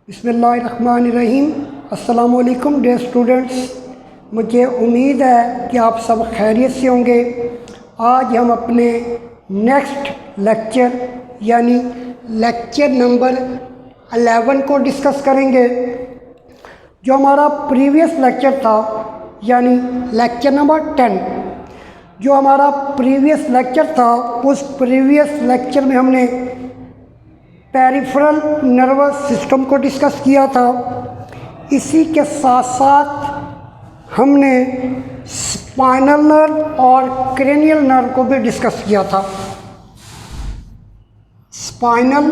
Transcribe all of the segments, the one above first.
बिस्मिल्लाहिर्रहमानिर्रहीम। अस्सलामुअलैकुम dear students, मुझे उम्मीद है कि आप सब खैरियत से होंगे। आज हम अपने नेक्स्ट लेक्चर यानी लेक्चर नंबर 11 को डिस्कस करेंगे। जो हमारा प्रीवियस लेक्चर था यानी लेक्चर नंबर 10, जो हमारा प्रीवियस लेक्चर था उस प्रीवियस लेक्चर में हमने पेरिफेरल नर्वस सिस्टम को डिस्कस किया था। इसी के साथ साथ हमने स्पाइनल नर्व और क्रेनियल नर्व को भी डिस्कस किया था। Spinal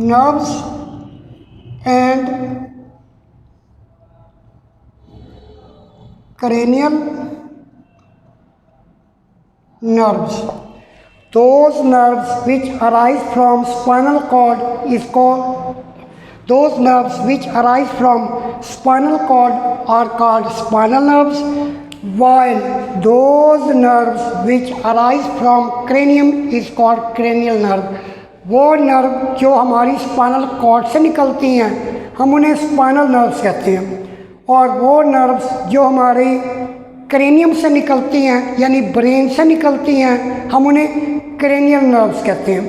nerves and cranial nerves. Those nerves which arise from spinal cord is called those nerves which arise from spinal cord are called spinal nerves, while those nerves which arise from cranium is called cranial nerve. वो nerve जो हमारी spinal cord से निकलती हैं हम उन्हें spinal nerves कहते हैं, और वो नर्व्स जो हमारे क्रेनियम से निकलती हैं यानी ब्रेन से निकलती हैं हम उन्हें क्रेनियल नर्व्स कहते हैं।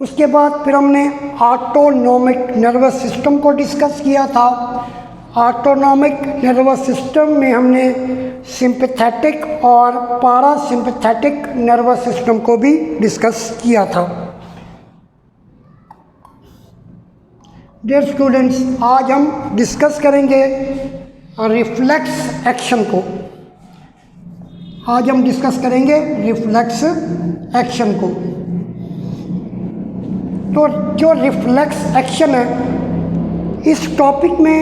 उसके बाद फिर हमने ऑटोनॉमिक नर्वस सिस्टम को डिस्कस किया था। ऑटोनॉमिक नर्वस सिस्टम में हमने सिंपैथेटिक और पैरासिम्पैथेटिक नर्वस सिस्टम को भी डिस्कस किया था। डियर स्टूडेंट्स, आज हम डिस्कस करेंगे रिफ्लेक्स एक्शन को। आज हम डिस्कस करेंगे रिफ्लेक्स एक्शन को। तो जो रिफ्लेक्स एक्शन है इस टॉपिक में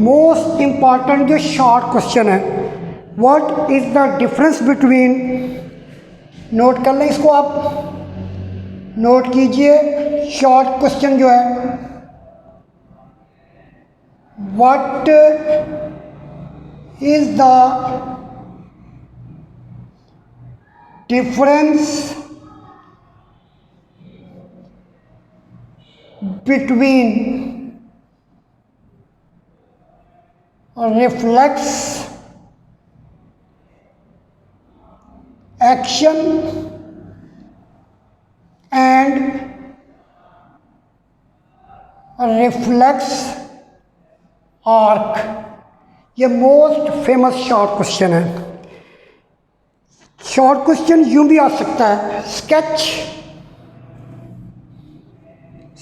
मोस्ट इम्पॉर्टेंट जो शॉर्ट क्वेश्चन है, what is the difference between, note कर लें इसको, आप नोट कीजिए। शॉर्ट क्वेश्चन जो है, what is the difference between reflex action and reflex arc? ये मोस्ट फेमस शॉर्ट क्वेश्चन है। शॉर्ट क्वेश्चन यूं भी आ सकता है,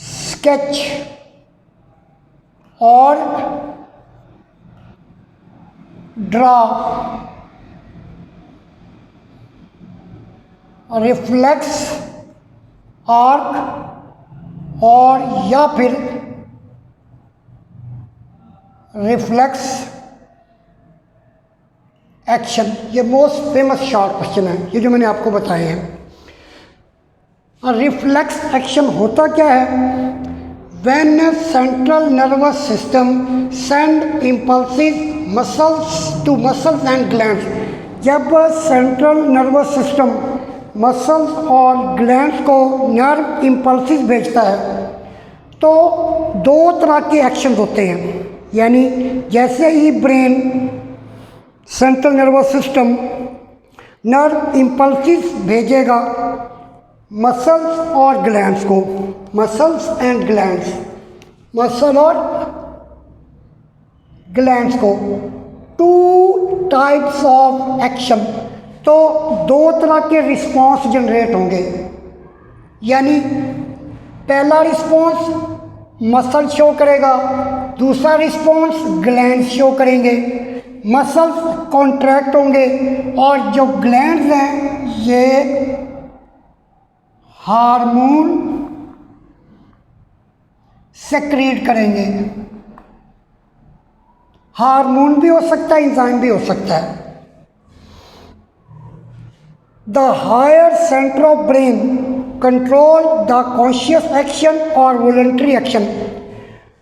स्केच और ड्रा, रिफ्लेक्स आर्क और या फिर रिफ्लेक्स एक्शन। ये मोस्ट फेमस शॉर्ट क्वेश्चन है, ये जो मैंने आपको बताए हैं। रिफ्लेक्स एक्शन होता क्या है? When central nervous system send impulses muscles to muscles and glands. जब सेंट्रल नर्वस सिस्टम मसल्स और ग्लैंड्स को नर्व इम्पल्सिस भेजता है तो दो तरह के एक्शन होते हैं। यानी जैसे ही brain central nervous system nerve impulses भेजेगा मसल्स और ग्लैंड्स को, मसल्स एंड ग्लैंड्स, मसल और ग्लैंड्स को, टू टाइप्स ऑफ एक्शन, तो दो तरह के रिस्पॉन्स जनरेट होंगे। यानी पहला रिस्पॉन्स मसल शो करेगा, दूसरा रिस्पॉन्स ग्लैंड शो करेंगे। मसल्स कॉन्ट्रैक्ट होंगे और जो ग्लैंड्स हैं ये हार्मोन सेक्रीट करेंगे। हार्मोन भी हो सकता है, एंजाइम भी हो सकता है। The higher centre of brain control the conscious action और वॉलंटरी एक्शन।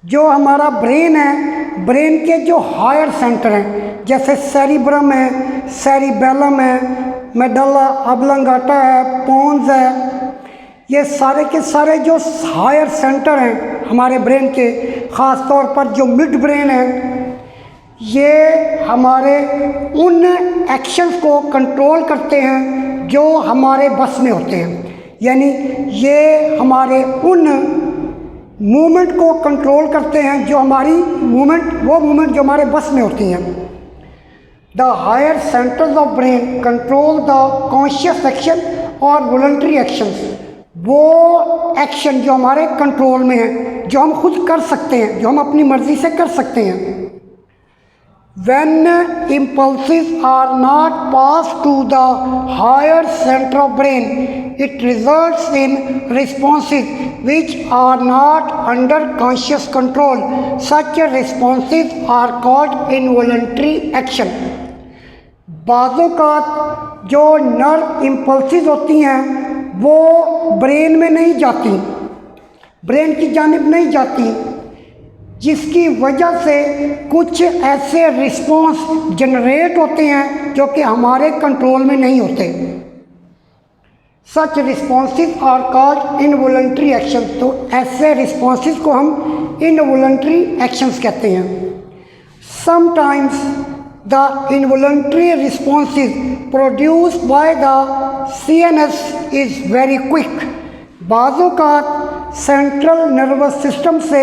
जो हमारा ब्रेन है, ब्रेन के जो हायर सेंटर हैं जैसे सेरिब्रम है, सेरिबेलम है, मेडुल्ला ऑब्लांगाटा है, पोन्स है, ये सारे के सारे जो हायर सेंटर हैं हमारे ब्रेन के, ख़ास तौर पर जो मिड ब्रेन है, ये हमारे उन एक्शंस को कंट्रोल करते हैं जो हमारे बस में होते हैं। यानी ये हमारे उन मूवमेंट को कंट्रोल करते हैं जो हमारी मूवमेंट जो हमारे बस में होती हैं। The higher centres of brain control the conscious action और वॉलंटरी एक्शंस, वो एक्शन जो हमारे कंट्रोल में है, जो हम खुद कर सकते हैं, जो हम अपनी मर्जी से कर सकते हैं। When impulses are not passed to the higher center of brain, it results in responses which are not under conscious control. Such responses are called involuntary action. बाज़ों का जो नर्व इम्पल्सिस होती हैं वो ब्रेन में नहीं जाती, ब्रेन की जानिब नहीं जाती, जिसकी वजह से कुछ ऐसे रिस्पॉन्स जनरेट होते हैं जो कि हमारे कंट्रोल में नहीं होते। Such responses are called involuntary action. तो ऐसे रिस्पॉन्सेस को हम इनवॉलंटरी एक्शंस कहते हैं। Sometimes the involuntary responses produced by the CNS is very quick. बाज़ों का सेंट्रल नर्वस सिस्टम से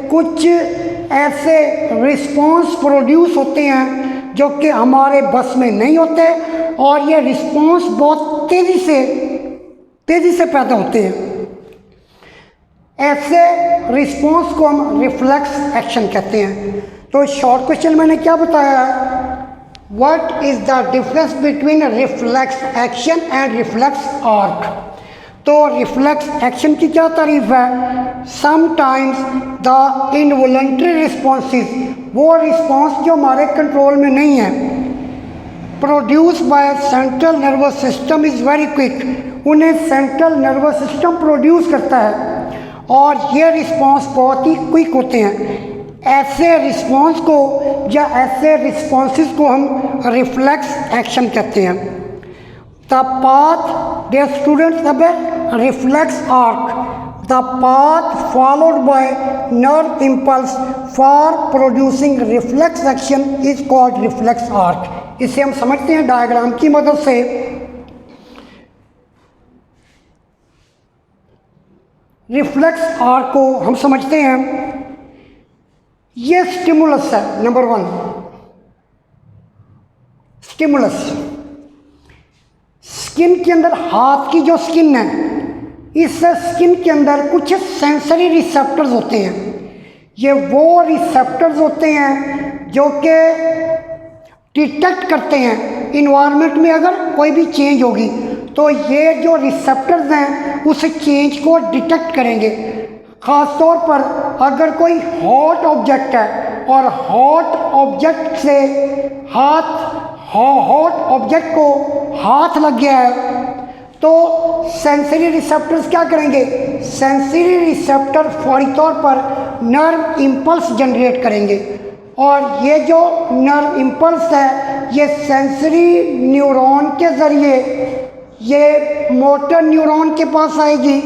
कुछ ऐसे रिस्पॉन्स प्रोड्यूस होते हैं जो कि हमारे बस में नहीं होते, और ये रिस्पॉन्स बहुत तेज़ी से पैदा होते हैं। ऐसे रिस्पॉन्स को हम रिफ्लेक्स एक्शन कहते हैं। तो शॉर्ट क्वेश्चन मैंने क्या बताया, what is the difference between reflex action and reflex arc. तो रिफ्लेक्स एक्शन की क्या तारीफ है, समटाइम्स द इनवॉलंटरी रिस्पॉन्सेस, वो रिस्पॉन्स जो हमारे कंट्रोल में नहीं है, produce by central nervous system is very quick, उन्हें सेंट्रल नर्वस सिस्टम प्रोड्यूस करता है और ये रिस्पॉन्स बहुत ही क्विक होते हैं। ऐसे रिस्पॉन्स को या ऐसे रिस्पॉन्सेस को हम रिफ्लेक्स एक्शन कहते हैं। The path, dear students, of a reflex arc, the path followed by nerve impulse for producing reflex action is called reflex arc. इसे हम समझते हैं डायग्राम की मदद से। रिफ्लेक्स आर्क को हम समझते हैं, ये स्टिमुलस है। नंबर 1 स्टिमुलस, स्किन के अंदर, हाथ की जो स्किन है, इस स्किन के अंदर कुछ सेंसरी रिसेप्टर्स होते हैं। ये वो रिसेप्टर्स होते हैं जो कि डिटेक्ट करते हैं इन्वायरमेंट में अगर कोई भी चेंज होगी, तो ये जो रिसेप्टर्स हैं उस चेंज को डिटेक्ट करेंगे। ख़ास तौर पर अगर कोई हॉट ऑब्जेक्ट है और हॉट ऑब्जेक्ट से हॉट ऑब्जेक्ट को हाथ लग गया है, तो सेंसरी रिसेप्टर्स क्या करेंगे, सेंसरी रिसेप्टर फौरी तौर पर नर्व इम्पल्स जनरेट करेंगे, और ये जो नर्व इम्पल्स है ये सेंसरी न्यूरॉन के ज़रिए ये मोटर न्यूरॉन के पास आएगी।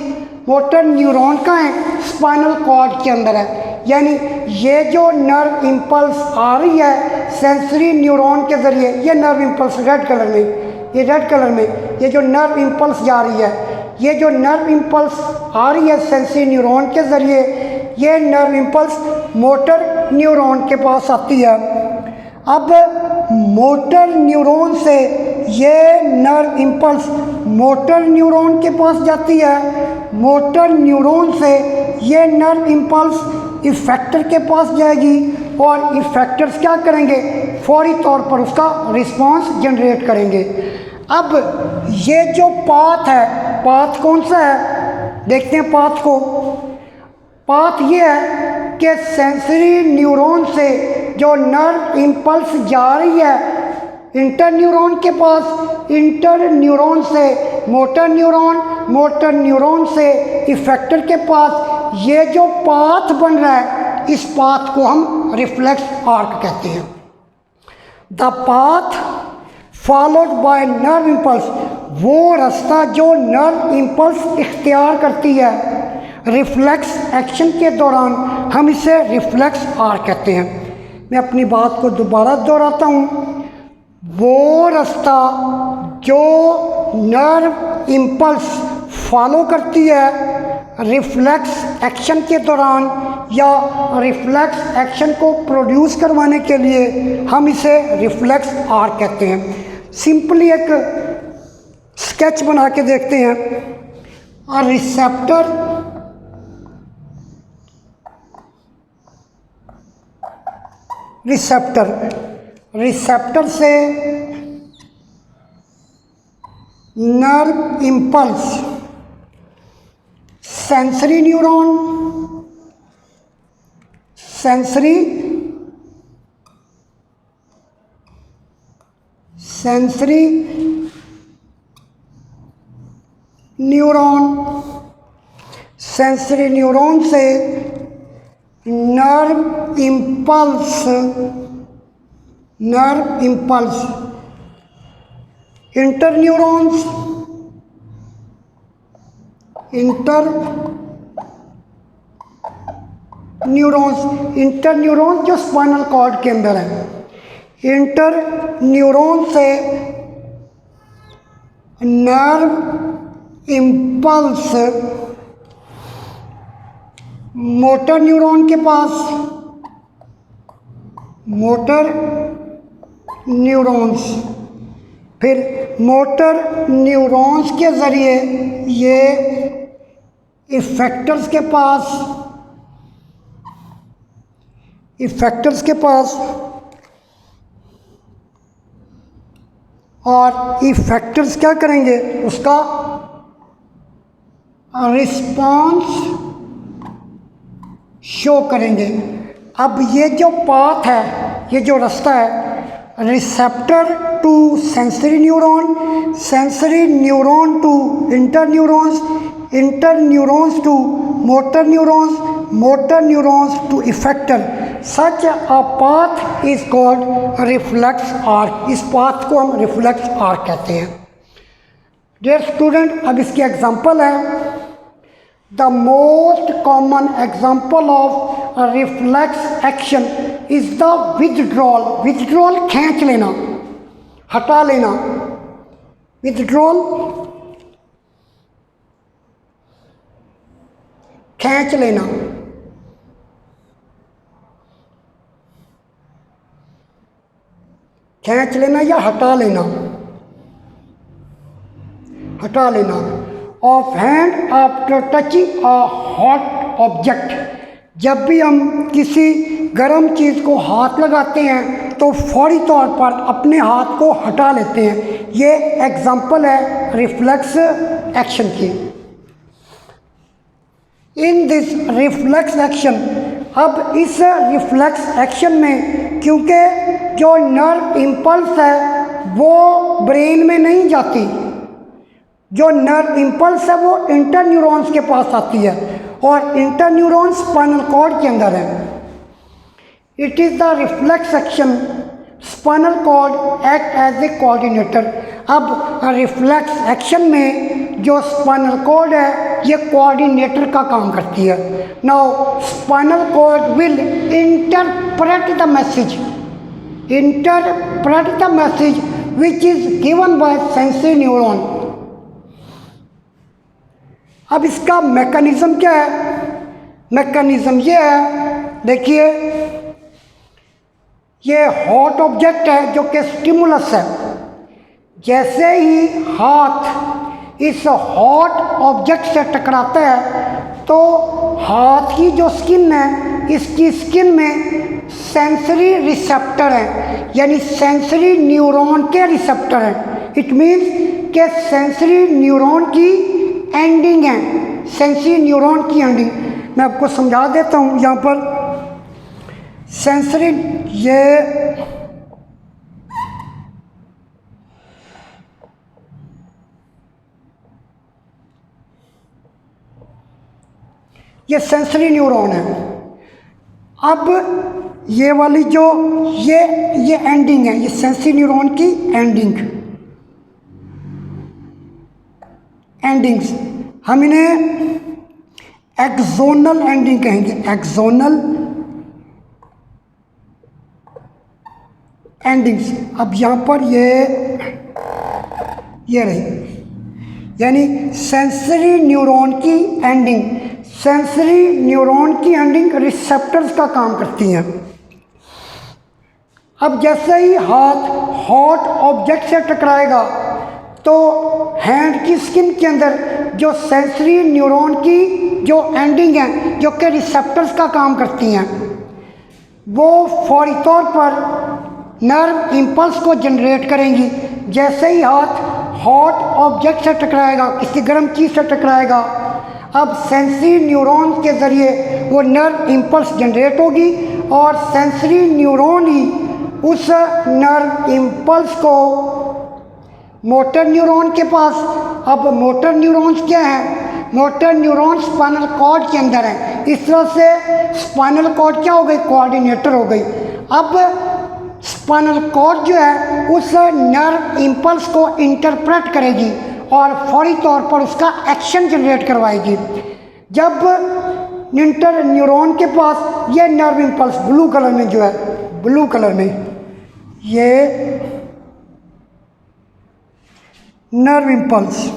मोटर न्यूरॉन का है, स्पाइनल कॉर्ड के अंदर है। यानी ये जो नर्व इम्पल्स आ रही है सेंसरी न्यूरॉन के ज़रिए, ये नर्व इम्पल्स रेड कलर में, ये रेड कलर में ये जो नर्व इम्पल्स जा रही है, ये जो नर्व इम्पल्स आ रही है सेंसरी न्यूरॉन के ज़रिए, ये नर्व इम्पल्स मोटर न्यूरॉन के पास आती है। अब मोटर न्यूरॉन से ये नर्व इम्पल्स मोटर न्यूरॉन के पास जाती है, मोटर न्यूरॉन से ये नर्व इम्पल्स इफेक्टर के पास जाएगी, और इफेक्टर्स क्या करेंगे, फौरी तौर पर उसका रिस्पांस जनरेट करेंगे। अब ये जो पाथ है, पाथ कौन सा है, देखते हैं पाथ को। पाथ ये है कि सेंसरी न्यूरॉन से जो नर्व इम्पल्स जा रही है इंटर न्यूरॉन के पास, इंटर न्यूरॉन से मोटर न्यूरॉन, मोटर न्यूरॉन से इफेक्टर के पास, ये जो पाथ बन रहा है इस पाथ को हम रिफ्लेक्स आर्क कहते हैं। The path followed by nerve impulse, वो रास्ता जो नर्व इम्पल्स इख्तियार करती है रिफ्लेक्स एक्शन के दौरान, हम इसे रिफ्लेक्स आर कहते हैं। मैं अपनी बात को दोबारा दोहराता हूँ, वो रास्ता जो नर्व इम्पल्स फॉलो करती है रिफ्लेक्स एक्शन के दौरान या रिफ्लेक्स एक्शन को प्रोड्यूस करवाने के लिए, हम इसे रिफ्लेक्स आर कहते हैं। सिंपली एक स्केच बना के देखते हैं। रिसेप्टर से nerve impulse, sensory neuron, sensory neuron से नर्व इम्पल्स, इंटरन्यूरॉन्स जो स्पाइनल कॉर्ड के अंदर है, इंटरन्यूरॉन से नर्व इम्पल्स मोटर न्यूरॉन के पास, मोटर न्यूरॉन्स, फिर मोटर न्यूरॉन्स के ज़रिए ये इफेक्टर्स के पास और इफेक्टर्स क्या करेंगे, उसका रिस्पॉन्स शो करेंगे। अब ये जो पाथ है, ये जो रास्ता है, receptor to sensory neuron, sensory neuron to interneurons, interneurons to motor neurons, motor neurons to effector, such a path is called reflex arc. इस पाथ को हम रिफ्लेक्स आर्क कहते हैं। डियर स्टूडेंट, अब इसकी एग्जांपल है। The most common example of reflex action is the withdrawal. Withdrawal खींच लेना, हटा लेना, विथड्रॉल खींच लेना। खींच लेना या हटा लेना, हटा लेना। Of hand after touching a hot object, जब भी हम किसी गर्म चीज़ को हाथ लगाते हैं तो फौरी तौर पर अपने हाथ को हटा लेते हैं। ये एग्जाम्पल है रिफ्लेक्स एक्शन की। इन दिस रिफ्लेक्स एक्शन, अब इस रिफ्लेक्स एक्शन में क्योंकि जो नर्व इम्पल्स है वो ब्रेन में नहीं जाती, जो नर्व इम्पल्स है वो इंटरन्यूरॉन्स के पास आती है और इंटरन्यूरॉन्स स्पाइनल कॉर्ड के अंदर है। It is the reflex action, spinal cord act as a coordinator. अब रिफ्लेक्स एक्शन में जो स्पाइनल कॉर्ड है ये कोऑर्डिनेटर का काम करती है। Now spinal cord will interpret the message which is given by sensory neuron. अब इसका मैकेनिज्म क्या है? मैकेनिज्म ये है, देखिए ये हॉट ऑब्जेक्ट है जो कि स्टिमुलस है। जैसे ही हाथ इस हॉट ऑब्जेक्ट से टकराता है तो हाथ की जो स्किन है, इसकी स्किन में सेंसरी रिसेप्टर है, यानी सेंसरी न्यूरॉन के रिसेप्टर हैं। इट मीन्स कि सेंसरी न्यूरॉन की एंडिंग है, सेंसरी न्यूरॉन की एंडिंग। मैं आपको समझा देता हूँ यहाँ पर। सेंसरी ये सेंसरी न्यूरॉन है। अब ये वाली जो ये एंडिंग है, ये सेंसरी न्यूरॉन की एंडिंग। एंडिंग्स, हम इन्हें एक्सोनल एंडिंग कहेंगे, एक्सोनल एंडिंग्स। अब यहाँ पर ये रही, यानी सेंसरी न्यूरॉन की एंडिंग, सेंसरी न्यूरॉन की एंडिंग रिसेप्टर्स का काम करती हैं। अब जैसे ही हाथ हॉट ऑब्जेक्ट से टकराएगा तो हैंड की स्किन के अंदर जो सेंसरी न्यूरॉन की जो एंडिंग है, जो कि रिसेप्टर्स का काम करती हैं, वो फौरी तौर पर नर्व इम्पल्स को जनरेट करेंगी। जैसे ही हाथ हॉट ऑब्जेक्ट से टकराएगा, किसी गर्म चीज़ से टकराएगा, अब सेंसरी न्यूरॉन के ज़रिए वो नर्व इम्पल्स जनरेट होगी और सेंसरी न्यूरॉन ही उस नर्व इम्पल्स को मोटर न्यूरॉन के पास, अब मोटर न्यूरॉन्स क्या हैं, मोटर न्यूरॉन स्पाइनल कॉर्ड के अंदर हैं। इस तरह से स्पाइनल कॉर्ड क्या हो गई, कोऑर्डिनेटर हो गई। अब स्पाइनल कॉर्ड जो है उस नर्व इम्पल्स को इंटरप्रेट करेगी और फौरी तौर पर उसका एक्शन जनरेट करवाएगी। जब इंटर न्यूरॉन के पास ये नर्व इम्पल्स ब्लू कलर में जो है, ब्लू कलर में ये nerve impulse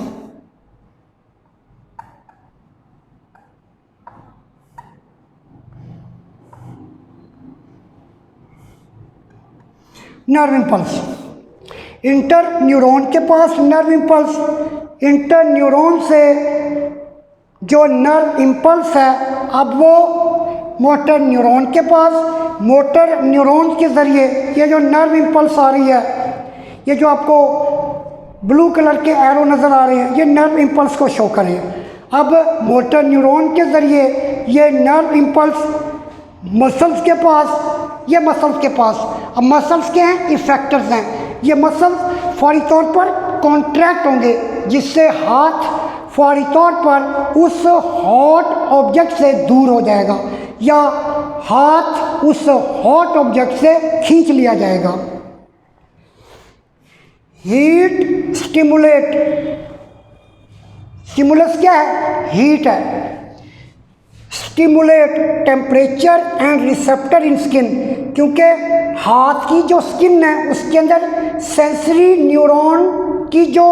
nerve impulse, inter neuron के पास नर्व इम्पल्स, इंटर न्यूरॉन से जो नर्व इम्पल्स है अब वो मोटर न्यूरॉन के पास, मोटर न्यूरॉन के ज़रिए ये जो नर्व इम्पल्स आ रही है, ये जो आपको ब्लू कलर के एरो नज़र आ रहे हैं, ये नर्व इम्पल्स को शो कर रहे हैं। अब मोटर न्यूरॉन के ज़रिए ये नर्व इम्पल्स मसल्स के पास, ये मसल्स के पास, अब मसल्स के हैं, इफेक्टर्स हैं, ये मसल्स फौरी तौर पर कॉन्ट्रैक्ट होंगे जिससे हाथ फौरी तौर पर उस हॉट ऑब्जेक्ट से दूर हो जाएगा या हाथ उस हॉट ऑब्जेक्ट से खींच लिया जाएगा। हीट स्टिमुलेट, स्टिमुलस क्या है, हीट है। Stimulate temperature and receptor in skin, क्योंकि हाथ की जो स्किन है उसके अंदर सेंसरी न्यूरॉन की जो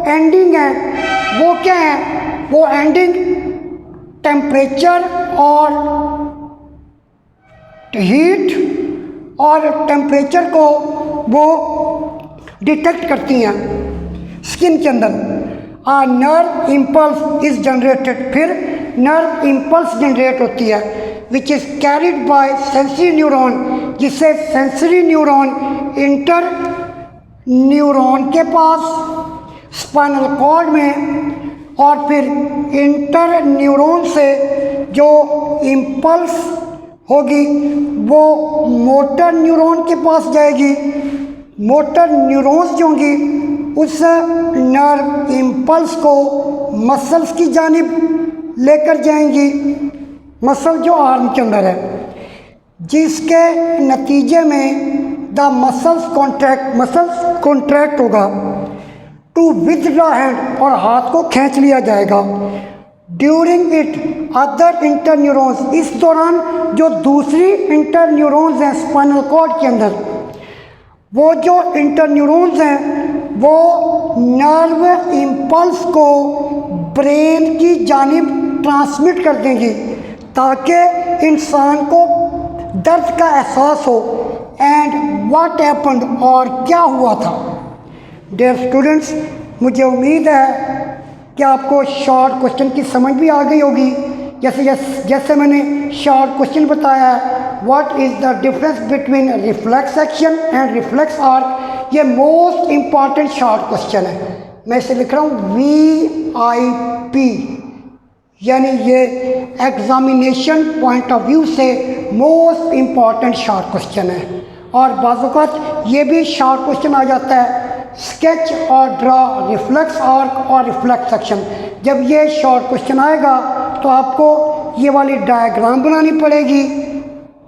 एंडिंग है वो क्या है, वो एंडिंग टेम्परेचर और हीट और टेम्परेचर को वो डिटेक्ट करती हैं स्किन के अंदर। आ नर्व इम्पल्स इज जनरेटेड, फिर नर्व इम्पल्स जनरेट होती है which is carried by sensory neuron, जिससे सेंसरी न्यूरॉन इंटर न्यूरॉन के पास स्पाइनल कॉर्ड में और फिर इंटर न्यूरॉन से जो इम्पल्स होगी वो मोटर न्यूरॉन के पास जाएगी। मोटर न्यूरॉन्स जो होंगी उस नर्व इम्पल्स को मसल्स की जानिब लेकर जाएंगी, मसल जो आर्म के अंदर है, जिसके नतीजे में द मसल्स कॉन्ट्रैक्ट होगा टू विथड्रॉ हैंड, और हाथ को खींच लिया जाएगा। During it other inter neurons, इस दौरान जो दूसरी इंटर न्यूरॉन्स हैं स्पाइनल कॉर्ड के अंदर, वो जो इंटर न्यूरॉन्स हैं वो नर्व इम्पल्स को ब्रेन की जानिब ट्रांसमिट कर देंगी ताकि इंसान को दर्द का एहसास हो। एंड व्हाट हैपेंड, और क्या हुआ था। डियर स्टूडेंट्स, मुझे उम्मीद है कि आपको शॉर्ट क्वेश्चन की समझ भी आ गई होगी। जैसे मैंने शॉर्ट क्वेश्चन बताया है, what is the difference between reflex action and reflex arc, ये मोस्ट इम्पॉर्टेंट शॉर्ट क्वेश्चन है। मैं इसे लिख रहा हूँ VIP, यानी ये एग्जामिनेशन पॉइंट ऑफ व्यू से मोस्ट इम्पॉर्टेंट शॉर्ट क्वेश्चन है। और बाज़ औक़ात ये भी शॉर्ट क्वेश्चन आ जाता है स्केच और ड्रा रिफ्लेक्स आर्क और रिफ्लेक्स एक्शन। जब ये शॉर्ट क्वेश्चन आएगा तो आपको ये वाली डायग्राम बनानी पड़ेगी,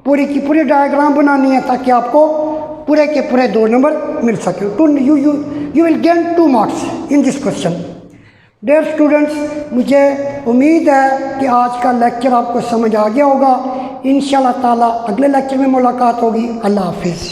पूरी की पूरी डायग्राम बनानी है ताकि आपको पूरे के पूरे 2 नंबर मिल सके। You will gain 2 marks in this question. Dear students, मुझे उम्मीद है कि आज का लेक्चर आपको समझ आ गया होगा। इंशाल्लाह ताला अगले लेक्चर में मुलाकात होगी। अल्लाह हाफिज़।